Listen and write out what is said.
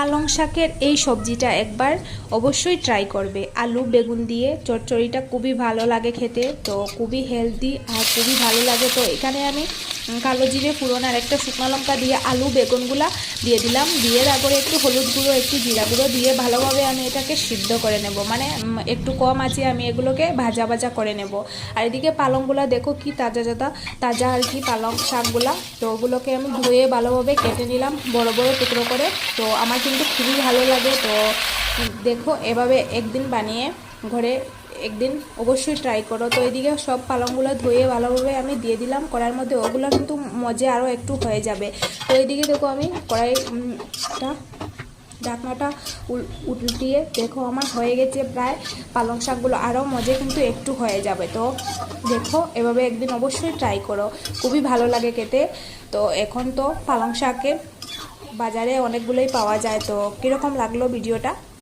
পালং শাকের এই সবজিটা একবার অবশ্যই ট্রাই করবে। আলু বেগুন দিয়ে চচ্চড়িটা খুবই ভালো লাগে খেতে, তো খুবই হেলদি আর খুবই ভালো লাগে। তো এখানে আমি কালো জিরে ফোড়ন আর একটা শুকনো লঙ্কা দিয়ে আলু বেগুনগুলা দিয়ে দিলাম। দিয়ে তারপরে একটু হলুদ গুঁড়ো একটু জিরা গুঁড়ো দিয়ে ভালোভাবে আমি এটাকে সিদ্ধ করে নেব, মানে একটু কম আঁচে আমি এগুলোকে ভাজা ভাজা করে নেব। আর এদিকে পালংগুলা দেখো কি তাজা তাজা তাজা আর কি পালং শাকগুলা, তো ওগুলোকে আমি ধুয়ে ভালোভাবে কেটে নিলাম বড় বড় টুকরো করে। তো আমার কিন্তু খুবই ভালো লাগে। তো দেখো এভাবে একদিন বানিয়ে ঘরে একদিন অবশ্যই ট্রাই করো। তো এদিকে সব পালংগুলো ধুয়ে ভালোভাবে আমি দিয়ে দিলাম কড়াইয়ের মধ্যে, ওগুলো কিন্তু মজে আরও একটু হয়ে যাবে। তো এইদিকে দেখো আমি কড়াইটা ঢাকনাটা উল্টিয়ে দেখো আমার হয়ে গেছে প্রায়। পালং শাকগুলো আরও মজে কিন্তু একটু হয়ে যাবে। তো দেখো এভাবে একদিন অবশ্যই ট্রাই করো, খুবই ভালো লাগে খেতে। তো এখন তো পালং শাকের বাজারে অনেকগুলোই পাওয়া যায়। তো কীরকম লাগলো ভিডিওটা?